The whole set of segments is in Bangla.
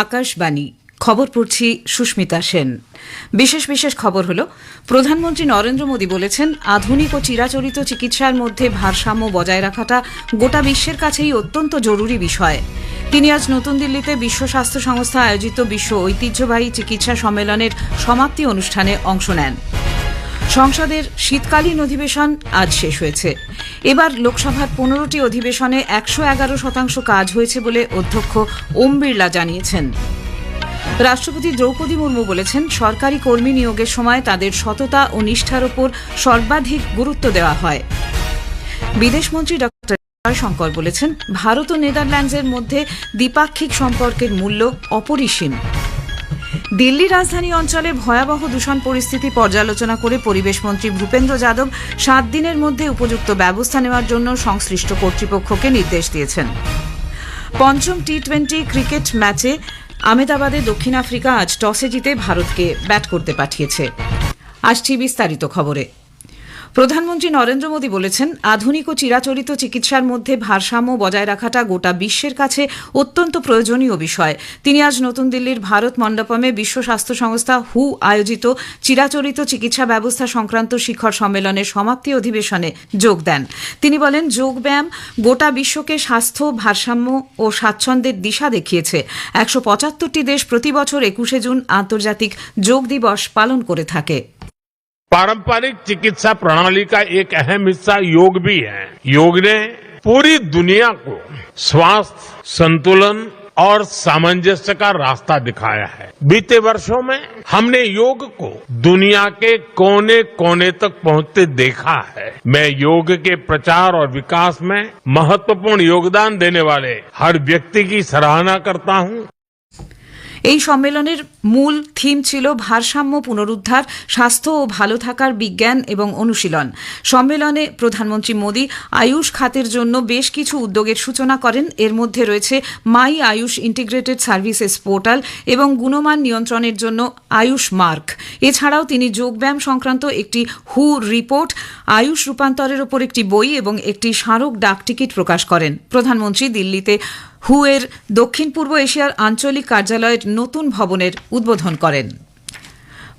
আকাশবাণী খবর পড়ছি সুস্মিতা সেন। বিশেষ বিশেষ খবর হলো, প্রধানমন্ত্রী নরেন্দ্র মোদী বলেছেন, আধুনিক ও চিরাচরিত চিকিৎসার মধ্যে ভারসাম্য বজায় রাখাটা গোটা বিশ্বের কাছেই অত্যন্ত জরুরি বিষয়। তিনি আজ নতুন দিল্লিতে বিশ্ব স্বাস্থ্য সংস্থা আয়োজিত বিশ্ব ঐতিহ্যবাহী চিকিৎসা সম্মেলনের সমাপ্তি অনুষ্ঠানে অংশ নেন। সংসদের শীতকালীন অধিবেশন আজ শেষ হয়েছে। এবার লোকসভার 15টি অধিবেশনে 111% কাজ হয়েছে বলে অধ্যক্ষ ওম বিড়লা জানিয়েছেন। রাষ্ট্রপতি দ্রৌপদী মুর্মু বলেছেন, সরকারি কর্মী নিয়োগের সময় তাদের সততা ও নিষ্ঠার ওপর সর্বাধিক গুরুত্ব দেওয়া হয়। বিদেশমন্ত্রী ড জয়শঙ্কর বলেছেন, ভারত ও নেদারল্যান্ডসের মধ্যে দ্বিপাক্ষিক সম্পর্কের মূল্য অপরিসীম। দিল্লি রাজধানী অঞ্চলে ভয়াবহ দূষণ পরিস্থিতি পর্যালোচনা করে পরিবেশমন্ত্রী ভূপেন্দ্র যাদব 7 দিনের মধ্যে উপযুক্ত ব্যবস্থা নেওয়ার জন্য সংশ্লিষ্ট কর্তৃপক্ষকে নির্দেশ দিয়েছেন। পঞ্চম টি-20 ক্রিকেট ম্যাচে আহমেদাবাদে দক্ষিণ আফ্রিকা আজ টসে জিতে ভারতকে ব্যাট করতে পাঠিয়েছে। আসছি বিস্তারিত খবরে। প্রধানমন্ত্রী নরেন্দ্র মোদী বলেছেন, আধুনিক ও চিরাচরিত চিকিৎসার মধ্যে ভারসাম্য বজায় রাখাটা গোটা বিশ্বের কাছে অত্যন্ত প্রয়োজনীয় বিষয়। তিনি আজ নতুন দিল্লির ভারত মণ্ডপমে বিশ্ব স্বাস্থ্য সংস্থা হু আয়োজিত চিরাচরিত চিকিৎসা ব্যবস্থা সংক্রান্ত শিখর সম্মেলনের সমাপ্তি অধিবেশনে যোগ দেন। তিনি বলেন, যোগব্যায়াম গোটা বিশ্বকে স্বাস্থ্য, ভারসাম্য ও স্বাচ্ছন্দ্যের দিশা দেখিয়েছে। 175টি দেশ প্রতি বছর 21শে জুন আন্তর্জাতিক যোগ দিবস পালন করে থাকে। पारंपरिक चिकित्सा प्रणाली का एक अहम हिस्सा योग भी है। योग ने पूरी दुनिया को स्वास्थ्य, संतुलन और सामंजस्य का रास्ता दिखाया है। बीते वर्षों में हमने योग को दुनिया के कोने कोने तक पहुंचते देखा है। मैं योग के प्रचार और विकास में महत्वपूर्ण योगदान देने वाले हर व्यक्ति की सराहना करता हूं। এই সম্মেলনের মূল থিম ছিল ভারসাম্য পুনরুদ্ধার, স্বাস্থ্য ও ভালো থাকার বিজ্ঞান এবং অনুশীলন। সম্মেলনে প্রধানমন্ত্রী মোদী আয়ুষ খাতের জন্য বেশ কিছু উদ্যোগের সূচনা করেন। এর মধ্যে রয়েছে মাই আয়ুষ ইন্টিগ্রেটেড সার্ভিসেস পোর্টাল এবং গুণমান নিয়ন্ত্রণের জন্য আয়ুষ মার্ক। এছাড়াও তিনি যোগব্যায়াম সংক্রান্ত একটি হু রিপোর্ট, আয়ুষ রূপান্তরের ওপর একটি বই এবং একটি স্মারক ডাকটিকিট প্রকাশ করেন। প্রধানমন্ত্রী দিল্লিতে হু এর দক্ষিণ পূর্ব এশিয়ার আঞ্চলিক কার্যালয়ের নতুন ভবনের উদ্বোধন করেন।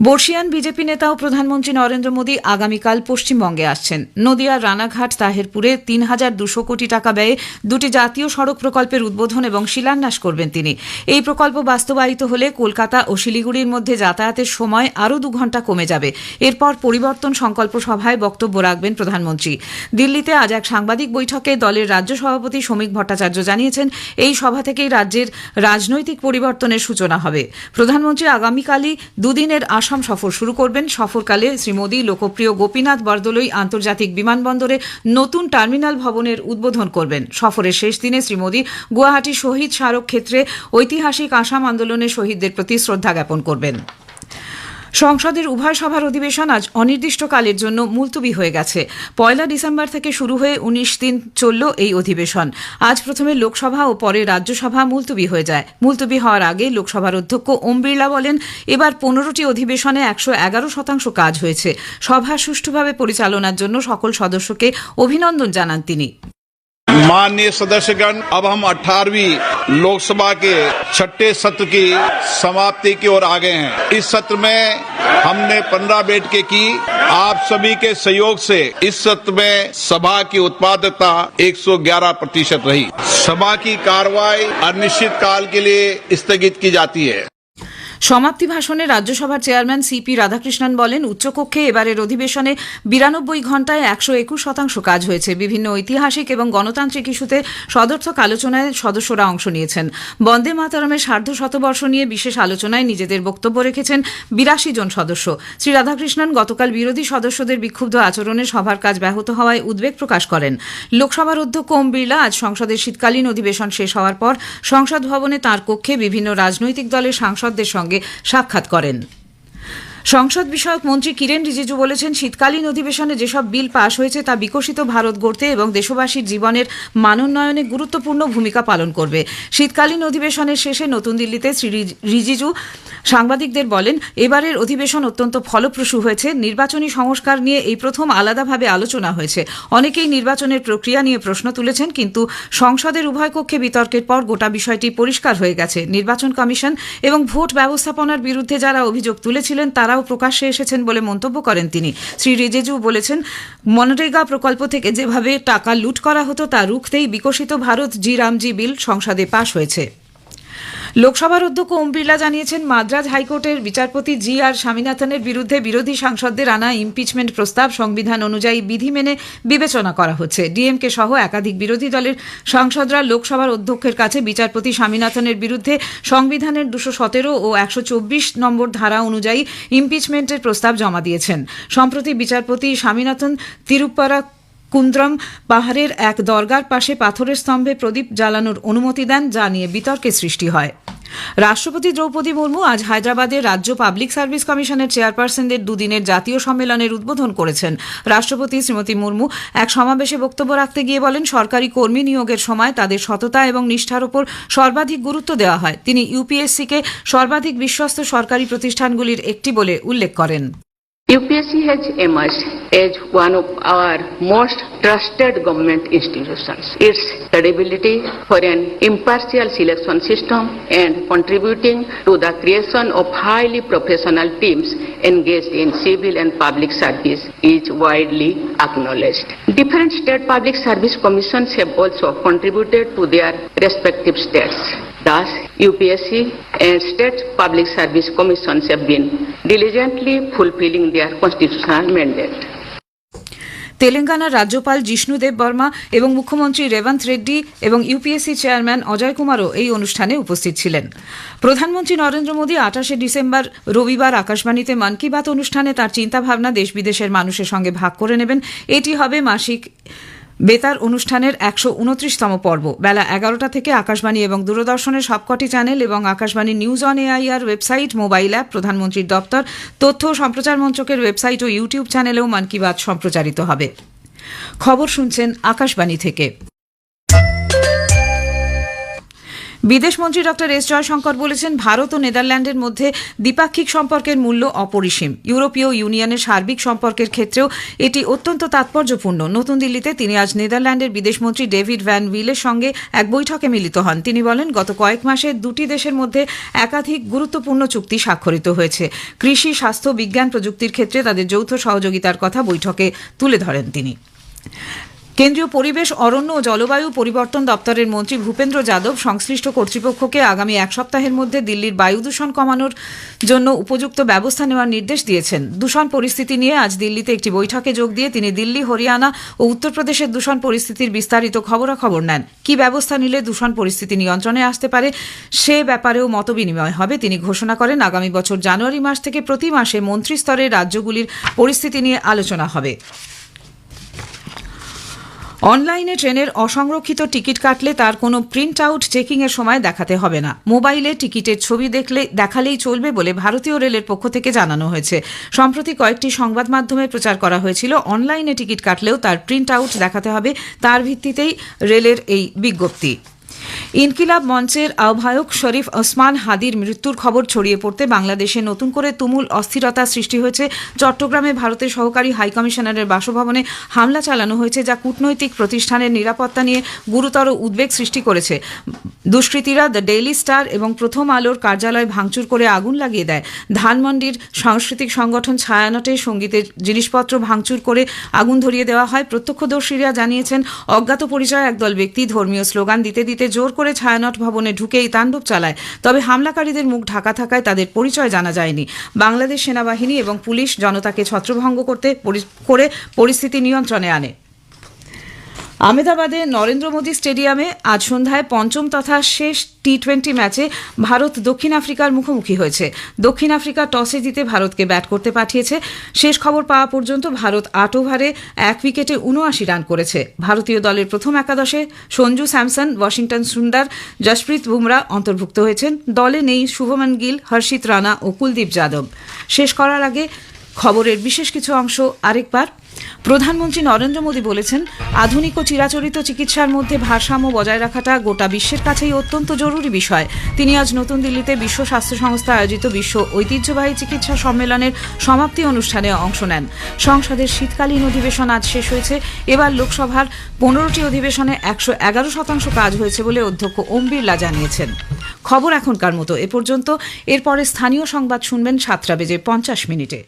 বর্ষিয়ান বিজেপি নেতা ও প্রধানমন্ত্রী নরেন্দ্র মোদী আগামীকাল পশ্চিমবঙ্গে আসছেন। নদিয়ার রানাঘাট তাহেরপুরে ৩,২০০ কোটি টাকা ব্যয়ে দুটি জাতীয় সড়ক প্রকল্পের উদ্বোধন এবং শিলান্যাস করবেন তিনি। এই প্রকল্প বাস্তবায়িত হলে কলকাতা ও শিলিগুড়ির মধ্যে যাতায়াতের সময় আরও 2 ঘণ্টা কমে যাবে। এরপর পরিবর্তন সংকল্প সভায় বক্তব্য রাখবেন প্রধানমন্ত্রী। দিল্লিতে আজ এক সাংবাদিক বৈঠকে দলের রাজ্য সভাপতি শ্রমিক ভট্টাচার্য জানিয়েছেন, এই সভা থেকেই রাজ্যের রাজনৈতিক পরিবর্তনের সূচনা হবে। প্রধানমন্ত্রী আগামীকালই দুদিনের আসাম সফর শুরু করবেন। সফরকালে শ্রী মোদী লোকপ্রিয় গোপীনাথ বরদলৈ আন্তর্জাতিক বিমানবন্দরে নতুন টার্মিনাল ভবনের উদ্বোধন করবেন। সফরের শেষ দিনে শ্রী মোদী গুয়াহাটি শহীদ স্মারক ক্ষেত্রে ঐতিহাসিক আসাম আন্দোলনের শহীদদের প্রতি শ্রদ্ধা জ্ঞাপন করবেন। সংসদের উভয় সভার অধিবেশন আজ অনির্দিষ্টকালের জন্য মুলতবি হয়ে গেছে। 1 ডিসেম্বর থেকে শুরু হয়ে 19 দিন চলল এই অধিবেশন। আজ প্রথমে লোকসভা ও পরে রাজ্যসভা মুলতবি হয়ে যায়। মুলতবি হওয়ার আগে লোকসভার অধ্যক্ষ ওম বিড়লা বলেন, এবার 15টি অধিবেশনে 111% কাজ হয়েছে। সভা সুষ্ঠুভাবে পরিচালনার জন্য সকল সদস্যকে অভিনন্দন জানান তিনি। माननीय सदस्यगण, अब हम 18वीं लोकसभा के 6ठे सत्र की समाप्ति की ओर आ गए हैं। इस सत्र में हमने 15 बैठकें की। आप सभी के सहयोग से इस सत्र में सभा की उत्पादकता 111% रही। सभा की कार्रवाई अनिश्चित काल के लिए स्थगित की जाती है। সমাপ্তি ভাষণে রাজ্যসভার চেয়ারম্যান সিপি রাধাকৃষ্ণন বলেন, উচ্চকক্ষে এবারের অধিবেশনে 92 ঘণ্টায় 121% কাজ হয়েছে। বিভিন্ন ঐতিহাসিক এবং গণতান্ত্রিক ইস্যুতে সদর্থক আলোচনায় সদস্যরা অংশ নিয়েছেন। বন্দে মাতরমের সার্ধ শতবর্ষ নিয়ে বিশেষ আলোচনায় নিজেদের বক্তব্য রেখেছেন 82 জন সদস্য। শ্রী রাধাকৃষ্ণন গতকাল বিরোধী সদস্যদের বিক্ষুব্ধ আচরণে সভার কাজ ব্যাহত হওয়ায় উদ্বেগ প্রকাশ করেন। লোকসভার অধ্যক্ষ ওম বিড়লা আজ সংসদের শীতকালীন অধিবেশন শেষ হওয়ার পর সংসদ ভবনে তাঁর কক্ষে বিভিন্ন রাজনৈতিক দলের সাংসদদের সঙ্গে সাক্ষাৎ করেন। সংসদ বিষয়ক মন্ত্রী কিরেন রিজিজু বলেছেন, শীতকালীন অধিবেশনে যেসব বিল পাশ হয়েছে তা বিকশিত ভারত গড়তে এবং দেশবাসীর জীবনের মানোন্নয়নে গুরুত্বপূর্ণ ভূমিকা পালন করবে। শীতকালীন অধিবেশনের শেষে নতুন দিল্লিতে শ্রী রিজিজু সাংবাদিকদের বলেন, এবারের অধিবেশন অত্যন্ত ফলপ্রসূ হয়েছে। নির্বাচনী সংস্কার নিয়ে এই প্রথম আলাদাভাবে আলোচনা হয়েছে। অনেকেই নির্বাচনের প্রক্রিয়া নিয়ে প্রশ্ন তুলেছেন, কিন্তু সংসদের উভয় কক্ষে বিতর্কের পর গোটা বিষয়টি পরিষ্কার হয়ে গেছে। নির্বাচন কমিশন এবং ভোট ব্যবস্থাপনার বিরুদ্ধে যারা অভিযোগ তুলেছিলেন তারাও প্রকাশ্যে এসেছেন বলে মন্তব্য করেন তিনি। শ্রী রিজিজু বলেছেন, মনরেগা প্রকল্প থেকে যেভাবে টাকা লুট করা হতো তা রুখতেই বিকশিত ভারত জি রামজি বিল সংসদে পাশ হয়েছে। লোকসভার অধ্যক্ষ ওম বিড়লা জানিয়েছেন, মাদ্রাজ হাইকোর্টের বিচারপতি জি আর স্বামীনাথনের বিরুদ্ধে বিরোধী সাংসদদের আনা ইমপিচমেন্ট প্রস্তাব সংবিধান অনুযায়ী বিধি মেনে বিবেচনা করা হচ্ছে। ডিএমকে সহ একাধিক বিরোধী দলের সাংসদরা লোকসভার অধ্যক্ষের কাছে বিচারপতি স্বামীনাথনের বিরুদ্ধে সংবিধানের 217 ও 124 নম্বর ধারা অনুযায়ী ইমপিচমেন্টের প্রস্তাব জমা দিয়েছেন। সম্প্রতি বিচারপতি স্বামীনাথন তিরুপারা কুন্দ্রম পাহাড়ের এক দরগার পাশে পাথরের স্তম্ভে প্রদীপ জ্বালানোর অনুমতি দেন, যা নিয়ে বিতর্কের সৃষ্টি হয়। রাষ্ট্রপতি দ্রৌপদী মুর্মু আজ হায়দ্রাবাদে রাজ্য পাবলিক সার্ভিস কমিশনের চেয়ারপারসনদের দুদিনের জাতীয় সম্মেলনের উদ্বোধন করেছেন। রাষ্ট্রপতি শ্রীমতী মুর্মু এক সমাবেশে বক্তব্য রাখতে গিয়ে বলেন, সরকারি কর্মী নিয়োগের সময় তাদের সততা এবং নিষ্ঠার উপর সর্বাধিক গুরুত্ব দেওয়া হয়। তিনি ইউপিএসসিকে সর্বাধিক বিশ্বস্ত সরকারি প্রতিষ্ঠানগুলির একটি বলে উল্লেখ করেন। UPSC has emerged as one of our most trusted government institutions. Its credibility for an impartial selection system and contributing to the creation of highly professional teams engaged in civil and public service is widely acknowledged. Different state public service commissions have also contributed to their respective states. Thus, UPSC and state public service commissions have been diligently fulfilling their constitutional mandate. তেলেঙ্গানার রাজ্যপাল জিষ্ণু দেব বর্মা এবং মুখ্যমন্ত্রী রেবন্ত রেড্ডি এবং ইউপিএসসি চেয়ারম্যান অজয় কুমারও এই অনুষ্ঠানে উপস্থিত ছিলেন। প্রধানমন্ত্রী নরেন্দ্র মোদী 28শে ডিসেম্বর রবিবার আকাশবাণীতে মন কি বাত অনুষ্ঠানে তাঁর চিন্তাভাবনা দেশ বিদেশের মানুষের সঙ্গে ভাগ করে নেবেন। এটি হবে মাসিক বেতার অনুষ্ঠানের 129তম পর্ব। বেলা 11টা থেকে আকাশবাণী এবং দূরদর্শনের সবকটি চ্যানেল এবং Akashvani news on AIR website, mobile app, প্রধানমন্ত্রীর দপ্তর, তথ্য ও সম্প্রচার মন্ত্রকের ওয়েবসাইট ও ইউটিউব চ্যানেলেও মন কি বাত সম্প্রচারিত হবে। খবর শুনছেন আকাশবাণী থেকে। বিদেশমন্ত্রী ডক্টর এস জয়শঙ্কর বলেছেন, ভারত ও নেদারল্যান্ডের মধ্যে দ্বিপাক্ষিক সম্পর্কের মূল্য অপরিসীম। ইউরোপীয় ইউনিয়নের সার্বিক সম্পর্কের ক্ষেত্রেও এটি অত্যন্ত তাৎপর্যপূর্ণ। নতুন দিল্লিতে তিনি আজ নেদারল্যান্ডের বিদেশমন্ত্রী ডেভিড ভ্যান উইলের সঙ্গে এক বৈঠকে মিলিত হন। তিনি বলেন, গত কয়েক মাসে দুটি দেশের মধ্যে একাধিক গুরুত্বপূর্ণ চুক্তি স্বাক্ষরিত হয়েছে। কৃষি, স্বাস্থ্য, বিজ্ঞান, প্রযুক্তির ক্ষেত্রে তাদের যৌথ সহযোগিতার কথা বৈঠকে তুলে ধরেন তিনি। কেন্দ্রীয় পরিবেশ, অরণ্য ও জলবায়ু পরিবর্তন দপ্তরের মন্ত্রী ভূপেন্দ্র যাদব সংশ্লিষ্ট কর্তৃপক্ষকে আগামী এক সপ্তাহের মধ্যে দিল্লির বায়ু দূষণ কমানোর জন্য উপযুক্ত ব্যবস্থা নেওয়ার নির্দেশ দিয়েছেন। দূষণ পরিস্থিতি নিয়ে আজ দিল্লিতে একটি বৈঠকে যোগ দিয়ে তিনি দিল্লি, হরিয়ানা ও উত্তরপ্রদেশের দূষণ পরিস্থিতির বিস্তারিত খবরাখবর নেন। কি ব্যবস্থা নিলে দূষণ পরিস্থিতি নিয়ন্ত্রণে আসতে পারে সে ব্যাপারেও মতবিনিময় হবে। তিনি ঘোষণা করেন, আগামী বছর জানুয়ারি মাস থেকে প্রতি মাসে মন্ত্রী স্তরের রাজ্যগুলির পরিস্থিতি নিয়ে আলোচনা হবে। অনলাইনে ট্রেনের অসংরক্ষিত টিকিট কাটলে তার কোনো প্রিন্ট আউট চেকিং এর সময় দেখাতে হবে না। মোবাইলে টিকিটের ছবি দেখালেই চলবে বলে ভারতীয় রেলের পক্ষ থেকে জানানো হয়েছে। সম্প্রতি কয়েকটি সংবাদ মাধ্যমে প্রচার করা হয়েছিল, অনলাইনে টিকিট কাটলেও তার প্রিন্ট আউট দেখাতে হবে। তার ভিত্তিতেই রেলের এই বিজ্ঞপ্তি। ইনকিলাব মঞ্চের আহ্বায়ক শরীফ ওসমান হাদির মৃত্যুর খবর ছড়িয়ে পড়তে বাংলাদেশে নতুন করে তুমুল অস্থিরতা সৃষ্টি হয়েছে। চট্টগ্রামে ভারতের সহকারী হাইকমিশনারের বাসভবনে হামলা চালানো হয়েছে, যা কূটনৈতিক প্রতিষ্ঠানের নিরাপত্তা নিয়ে গুরুতর উদ্বেগ সৃষ্টি করেছে। দুষ্কৃতীরা দ্য ডেইলি স্টার এবং প্রথম আলোর কার্যালয় ভাঙচুর করে আগুন লাগিয়ে দেয়। ধানমন্ডির সাংস্কৃতিক সংগঠন ছায়ানটে সঙ্গীতের জিনিসপত্র ভাঙচুর করে আগুন ধরিয়ে দেওয়া হয়। প্রত্যক্ষদর্শীরা জানিয়েছেন, অজ্ঞাত পরিচয় একদল ব্যক্তি ধর্মীয় স্লোগান দিতে দিতে জোর করে ছায়ানট ভবনে ঢুকেই তাণ্ডব চালায়। তবে হামলাকারীদের মুখ ঢাকা থাকায় তাদের পরিচয় জানা যায়নি। বাংলাদেশ সেনাবাহিনী এবং পুলিশ জনতাকে ছত্রভঙ্গ করে পরিস্থিতি নিয়ন্ত্রণে আনে। আহমেদাবাদে নরেন্দ্র মোদী স্টেডিয়ামে আজ সন্ধ্যায় পঞ্চম তথা শেষ টি-20 ম্যাচে ভারত দক্ষিণ আফ্রিকার মুখোমুখি হয়েছে। দক্ষিণ আফ্রিকা টসে জিতে ভারতকে ব্যাট করতে পাঠিয়েছে। শেষ খবর পাওয়া পর্যন্ত ভারত 8 ওভারে 1 উইকেটে 79 রান করেছে। ভারতীয় দলের প্রথম একাদশে সঞ্জু স্যামসন, ওয়াশিংটন সুন্দর, জসপ্রীত বুমরা অন্তর্ভুক্ত হয়েছেন। দলে নেই শুভমন গিল, হর্ষিত রানা ও কুলদীপ যাদব। শেষ করার আগে খবরের বিশেষ কিছু অংশ আরেকবার। প্রধানমন্ত্রী নরেন্দ্র মোদী বলেছেন, আধুনিক ও চিরাচরিত চিকিৎসার মধ্যে ভারসাম্য বজায় রাখাটা গোটা বিশ্বের কাছেই অত্যন্ত জরুরি বিষয়। তিনি আজ নতুন দিল্লিতে বিশ্ব স্বাস্থ্য সংস্থা আয়োজিত বিশ্ব ঐতিহ্যবাহী চিকিৎসা সম্মেলনের সমাপ্তি অনুষ্ঠানে অংশ নেন। সংসদের শীতকালীন অধিবেশন আজ শেষ হয়েছে। এবার লোকসভার 15টি অধিবেশনে 111% কাজ হয়েছে বলে অধ্যক্ষ ওম বিড়লা জানিয়েছেন। খবর এখনকার মতো এ পর্যন্ত। এরপরে স্থানীয় সংবাদ শুনবেন 7:50 মিনিটে।